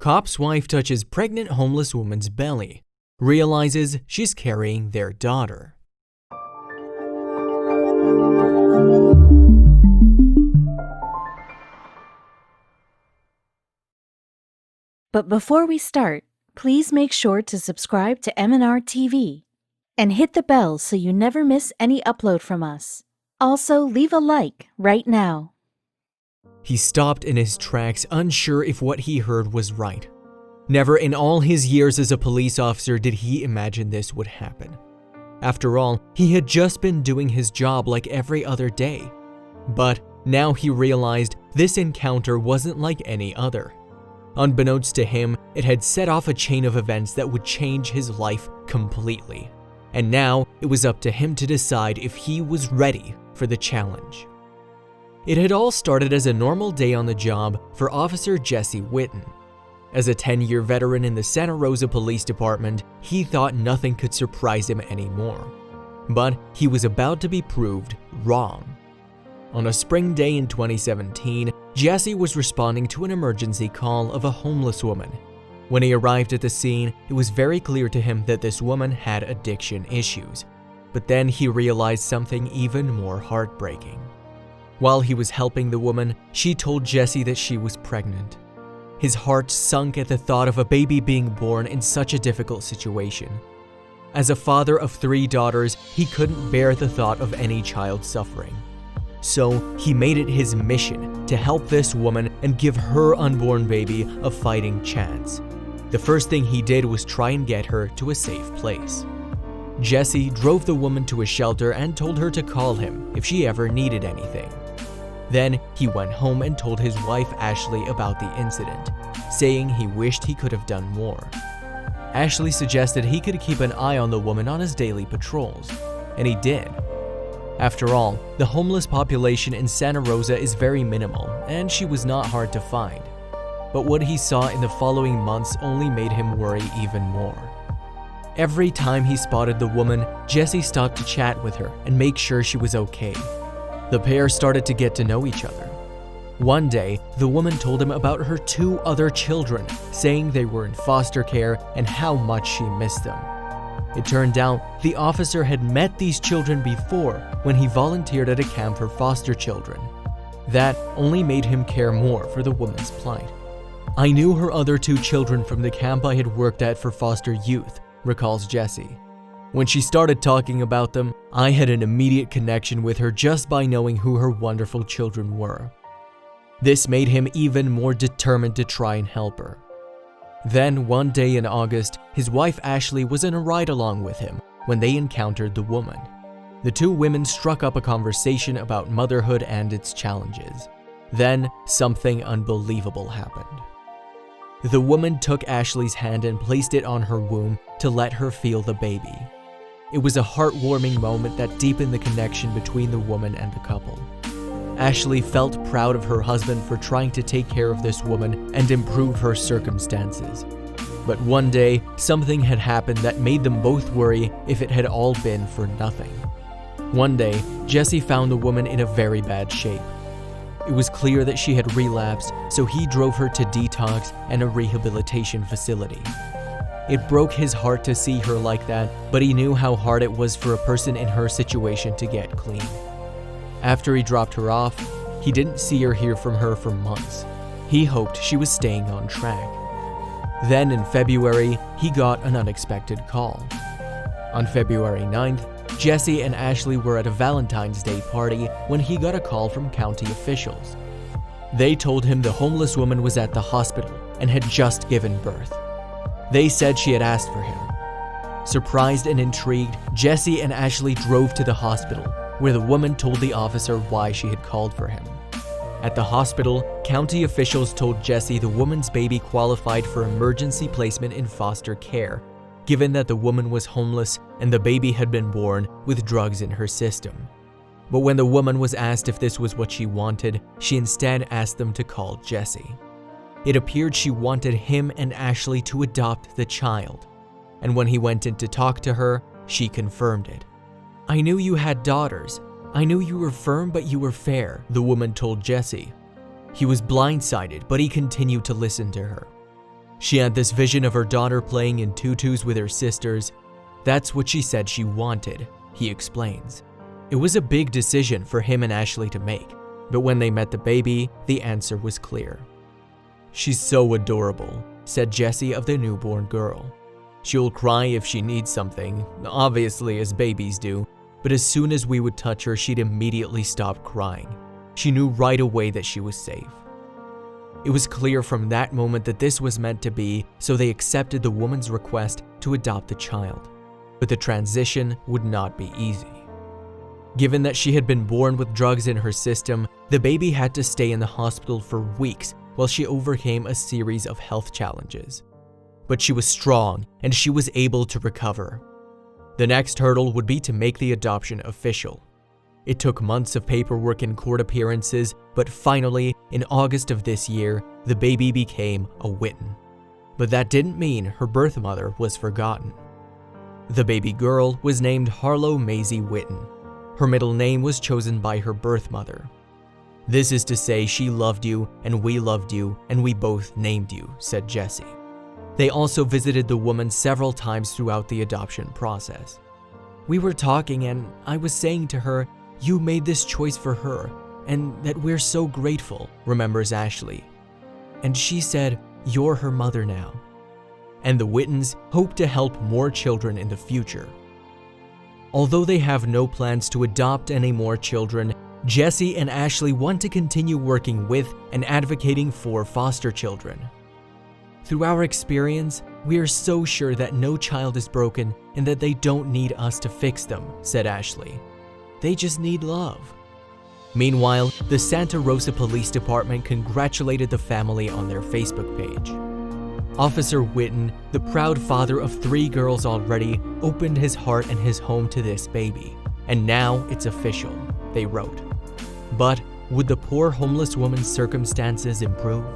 Cop's wife touches pregnant homeless woman's belly, realizes she's carrying their daughter. But before we start, please make sure to subscribe to M&R TV and hit the bell so you never miss any upload from us. Also, leave a like right now. He stopped in his tracks, unsure if what he heard was right. Never in all his years as a police officer did he imagine this would happen. After all, he had just been doing his job like every other day. But now he realized this encounter wasn't like any other. Unbeknownst to him, it had set off a chain of events that would change his life completely. And now it was up to him to decide if he was ready for the challenge. It had all started as a normal day on the job for Officer Jesse Whitten. As a 10-year veteran in the Santa Rosa Police Department, he thought nothing could surprise him anymore. But he was about to be proved wrong. On a spring day in 2017, Jesse was responding to an emergency call of a homeless woman. When he arrived at the scene, it was very clear to him that this woman had addiction issues. But then he realized something even more heartbreaking. While he was helping the woman, she told Jesse that she was pregnant. His heart sunk at the thought of a baby being born in such a difficult situation. As a father of 3 daughters, he couldn't bear the thought of any child suffering. So he made it his mission to help this woman and give her unborn baby a fighting chance. The first thing he did was try and get her to a safe place. Jesse drove the woman to a shelter and told her to call him if she ever needed anything. Then he went home and told his wife Ashley about the incident, saying he wished he could have done more. Ashley suggested he could keep an eye on the woman on his daily patrols, and he did. After all, the homeless population in Santa Rosa is very minimal, and she was not hard to find. But what he saw in the following months only made him worry even more. Every time he spotted the woman, Jesse stopped to chat with her and make sure she was okay. The pair started to get to know each other. One day, the woman told him about her 2 other children, saying they were in foster care and how much she missed them. It turned out the officer had met these children before when he volunteered at a camp for foster children. That only made him care more for the woman's plight. "I knew her other 2 children from the camp I had worked at for foster youth," recalls Jesse. "When she started talking about them, I had an immediate connection with her just by knowing who her wonderful children were." This made him even more determined to try and help her. Then one day in August, his wife Ashley was in a ride-along with him when they encountered the woman. The 2 women struck up a conversation about motherhood and its challenges. Then something unbelievable happened. The woman took Ashley's hand and placed it on her womb to let her feel the baby. It was a heartwarming moment that deepened the connection between the woman and the couple. Ashley felt proud of her husband for trying to take care of this woman and improve her circumstances. But one day, something had happened that made them both worry if it had all been for nothing. One day, Jesse found the woman in a very bad shape. It was clear that she had relapsed, so he drove her to detox and a rehabilitation facility. It broke his heart to see her like that, but he knew how hard it was for a person in her situation to get clean. After he dropped her off, he didn't see or hear from her for months. He hoped she was staying on track. Then in February, he got an unexpected call. On February 9th, Jesse and Ashley were at a Valentine's Day party when he got a call from county officials. They told him the homeless woman was at the hospital and had just given birth. They said she had asked for him. Surprised and intrigued, Jesse and Ashley drove to the hospital, where the woman told the officer why she had called for him. At the hospital, county officials told Jesse the woman's baby qualified for emergency placement in foster care, given that the woman was homeless and the baby had been born with drugs in her system. But when the woman was asked if this was what she wanted, she instead asked them to call Jesse. It appeared she wanted him and Ashley to adopt the child, and when he went in to talk to her, she confirmed it. "I knew you had daughters. I knew you were firm, but you were fair," the woman told Jesse. He was blindsided, but he continued to listen to her. She had this vision of her daughter playing in tutus with her sisters. That's what she said she wanted, he explains. It was a big decision for him and Ashley to make, but when they met the baby, the answer was clear. "She's so adorable," said Jessie of the newborn girl. "She'll cry if she needs something, obviously as babies do, but as soon as we would touch her, she'd immediately stop crying. She knew right away that she was safe." It was clear from that moment that this was meant to be, so they accepted the woman's request to adopt the child. But the transition would not be easy. Given that she had been born with drugs in her system, the baby had to stay in the hospital for weeks while she overcame a series of health challenges. But she was strong and she was able to recover. The next hurdle would be to make the adoption official. It took months of paperwork and court appearances, but finally, in August of this year, the baby became a Witten. But that didn't mean her birth mother was forgotten. The baby girl was named Harlow Maisie Witten. Her middle name was chosen by her birth mother. "This is to say she loved you, and we loved you, and we both named you," said Jessie. They also visited the woman several times throughout the adoption process. "We were talking and I was saying to her, 'You made this choice for her, and that we're so grateful,'" remembers Ashley. "And she said, 'You're her mother now.'" And the Wittens hope to help more children in the future. Although they have no plans to adopt any more children, Jessie and Ashley want to continue working with and advocating for foster children. "Through our experience, we are so sure that no child is broken and that they don't need us to fix them," said Ashley. "They just need love." Meanwhile, the Santa Rosa Police Department congratulated the family on their Facebook page. Officer Witten, the proud father of 3 girls already, opened his heart and his home to this baby. And now it's official, they wrote. But would the poor homeless woman's circumstances improve?